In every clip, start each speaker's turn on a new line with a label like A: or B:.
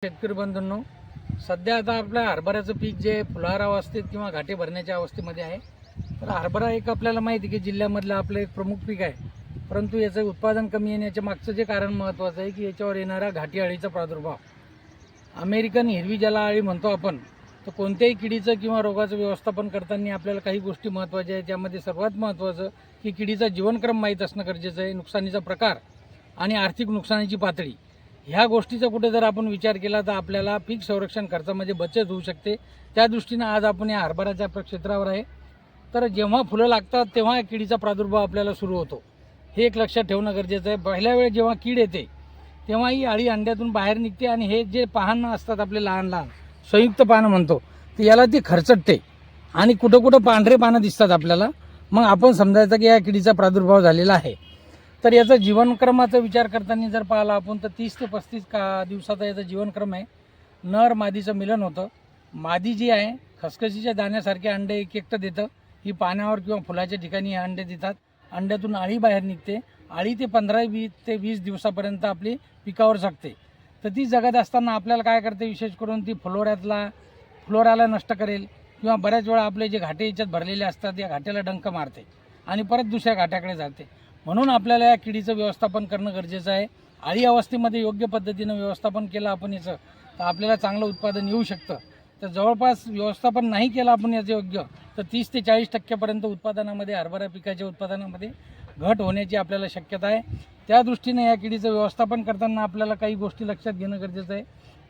A: शेतकरी बंधूंनो, सध्या आता आपल्या हरभऱ्याचं पीक जे फुलार अवस्थेत किंवा घाटे भरण्याच्या अवस्थेमध्ये आहे. तर हरभरा एक आपल्याला माहिती आहे की जिल्ह्यामधलं आपलं एक प्रमुख पीक आहे. परंतु याचं उत्पादन कमी येण्याच्या मागचं जे कारण महत्त्वाचं आहे की याच्यावर येणारा घाटी अळीचा प्रादुर्भाव. अमेरिकन हिरवी ज्याला अळी म्हणतो आपण, तर कोणत्याही किडीचं किंवा रोगाचं व्यवस्थापन करताना आपल्याला काही गोष्टी महत्त्वाच्या आहेत. त्यामध्ये सर्वात महत्त्वाचं की किडीचा जीवनक्रम माहीत असणं गरजेचं आहे, नुकसानीचा प्रकार आणि आर्थिक नुकसानीची पातळी. ह्या गोष्टीचा कुठे जर आपण विचार केला तर आपल्याला पीक संरक्षण खर्चामध्ये बचत होऊ शकते. त्या दृष्टीनं आज आपण या हरभऱ्याच्या क्षेत्रावर आहे. तर जेव्हा फुलं लागतात तेव्हा किडीचा प्रादुर्भाव आपल्याला सुरू होतो, हे एक लक्षात ठेवणं गरजेचं आहे. पहिल्या वेळेस जेव्हा कीड येते तेव्हा ही अळी अंड्यातून बाहेर निघते आणि हे जे पानं असतात आपले लहान लहान संयुक्त पानं म्हणतो, तर याला ती खरचटते आणि कुठं कुठं पांढरे पानं दिसतात आपल्याला. मग आपण समजायचं की या किडीचा प्रादुर्भाव झालेला आहे. तर याचा जीवनक्रमाचा विचार करताना जर पाहिला आपण तर 30 ते 35 दिवसाचा याचा जीवनक्रम आहे. नर मादीचं मिलन होतं. मादी जी आहे खसखशीच्या दाण्यासारखे अंडे एक एकटं देतं. ही पाण्यावर किंवा फुलाच्या ठिकाणी हे अंडे देतात. अंड्यातून अळी बाहेर निघते. अळी ते 15 ते 20 दिवसापर्यंत आपली पिकावर जगते. तर ती जगत असताना आपल्याला काय करते, विशेष करून ती फ्लोराला नष्ट करेल किंवा बऱ्याच वेळा आपले जे घाटे याच्यात भरलेले असतात या घाट्याला डंक मारते आणि परत दुसऱ्या घाट्याकडे जाते. म्हणून आपल्याला या किडीचं व्यवस्थापन करणं गरजेचं आहे. अळी अवस्थेमध्ये योग्य पद्धतीनं व्यवस्थापन केलं आपण याचं तर आपल्याला चांगलं उत्पादन येऊ शकतं. तर जवळपास व्यवस्थापन नाही केलं आपण याचं योग्य तर 30 ते 40% उत्पादनामध्ये हरभरा पिकाच्या उत्पादनामध्ये घट होण्याची आपल्याला शक्यता आहे. त्या दृष्टीने या किडीचं व्यवस्थापन करताना आपल्याला काही गोष्टी लक्षात घेणं गरजेचं आहे.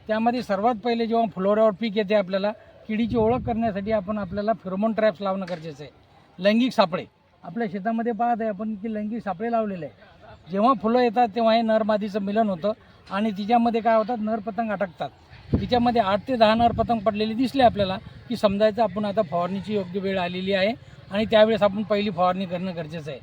A: त्यामध्ये सर्वात पहिले जेव्हा फ्लोऱ्यावर पीक येते आपल्याला किडीची ओळख करण्यासाठी आपल्याला फेरोमोन ट्रॅप्स लावणं गरजेचं आहे. लैंगिक सापळे आपल्या शेतामध्ये पाहत आहे आपण की लैंगिक सापळे लावलेले आहे. जेव्हा फुलं येतात तेव्हा हे नर मादीचं मिलन होतं आणि तिच्यामध्ये काय होतात, नर पतंग अटकतात. तिच्यामध्ये 8 ते 10 नर पतंग पडलेले दिसले आपल्याला की समजायचं आपण आता फवारणीची योग्य वेळ आलेली आहे आणि त्यावेळेस आपण पहिली फवारणी करणं गरजेचं आहे.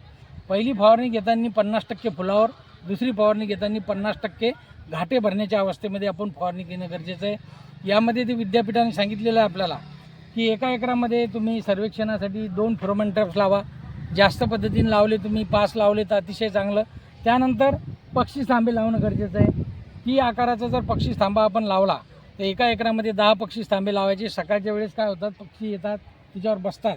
A: पहिली फवारणी घेताना 50% फुलावर, दुसरी फवारणी घेताना 50% घाटे भरण्याच्या अवस्थेमध्ये आपण फवारणी घेणं गरजेचं आहे. यामध्ये ते विद्यापीठाने सांगितलेलं आहे आपल्याला की एका एकरामध्ये तुम्ही सर्वेक्षणासाठी 2 फेरोमोन ट्रॅप्स लावा. जास्त पद्धतीने लावले तुम्ही 5 लावले तर अतिशय चांगलं. त्यानंतर पक्षी थांबे लावणं गरजेचं आहे. ती आकाराचा जर पक्षी थांबा आपण लावला तर एका एकरामध्ये 10 पक्षी थांबे लावायचे. सकाळच्या वेळेस काय होतात, पक्षी येतात तिच्यावर बसतात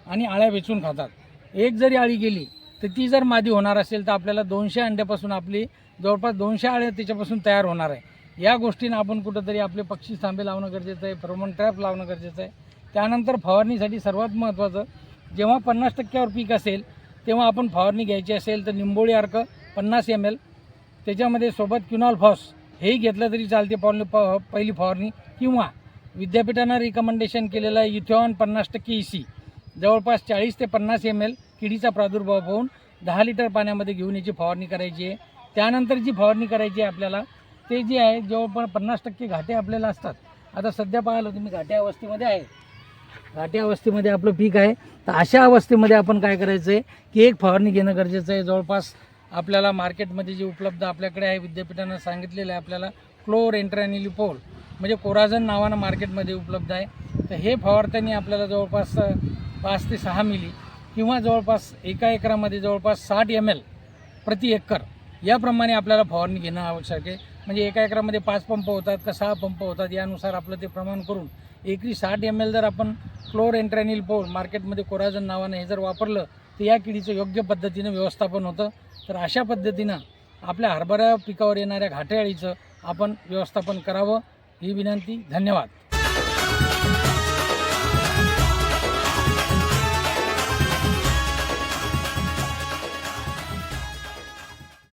A: आणि आळ्या वेचून खातात. एक जरी अळी गेली तर ती जर मादी होणार असेल तर आपल्याला 200 अंड्यापासून आपली जवळपास 200 आळ्या त्याच्यापासून तयार होणार आहे. या गोष्टीनं आपण कुठंतरी आपले पक्षी थांबे लावणं गरजेचं आहे, फेरोमोन ट्रॅप लावणं गरजेचं आहे. त्यानंतर फवारणीसाठी सर्वात महत्त्वाचं, जेव्हा 50%वर पीक असेल तेव्हा आपण फवारणी घ्यायची असेल तर निंबोळी अर्क 50 ml, त्याच्यामध्ये सोबत क्युनॉल फॉस हेही घेतलं तरी चालते पहिली फवारणी, किंवा विद्यापीठानं रिकमेंडेशन केलेलं आहे इथेऑन 50% EC जवळपास 40 ते 50 ml किडीचा प्रादुर्भाव होऊन 10 लिटर पाण्यामध्ये घेऊन याची फवारणी करायची आहे. त्यानंतर जी फवारणी करायची आहे आपल्याला ते जे आहे जवळपास 50% घाटे आपल्याला असतात. आता सध्या पाहिलं तुम्ही घाट्या अवस्थेमध्ये आहे, घाट्या अवस्थेमध्ये आपलं पीक आहे. तर अशा अवस्थेमध्ये आपण काय करायचं आहे की एक फवारणी घेणं गरजेचं आहे. जवळपास आपल्याला मार्केटमध्ये जे उपलब्ध आपल्याकडे आहे, विद्यापीठानं सांगितलेलं आहे आपल्याला क्लोरेंट्रॅनिलिप्रोल म्हणजे कोराझन नावानं मार्केटमध्ये उपलब्ध आहे. तर हे फवारताना आपल्याला जवळपास 5 ते 6 मिली किंवा जवळपास एका एकरामध्ये जवळपास 60 ml प्रति एकर याप्रमाणे आपल्याला फवारणी घेणं आवश्यक आहे. म्हणजे एका एकरामध्ये 5 पंप होतात का 6 पंप होतात यानुसार आपलं ते प्रमाण करून एकरी 60 ml जर आपण क्लोरेंट्रॅनिलिप्रोल मार्केटमध्ये कोराझन नावानं हे जर वापरलं तर या किडीचं योग्य पद्धतीनं व्यवस्थापन होतं. तर अशा पद्धतीनं आपल्या हरभरा पिकावर येणाऱ्या घाटे अळीचं आपण व्यवस्थापन करावं ही विनंती. धन्यवाद.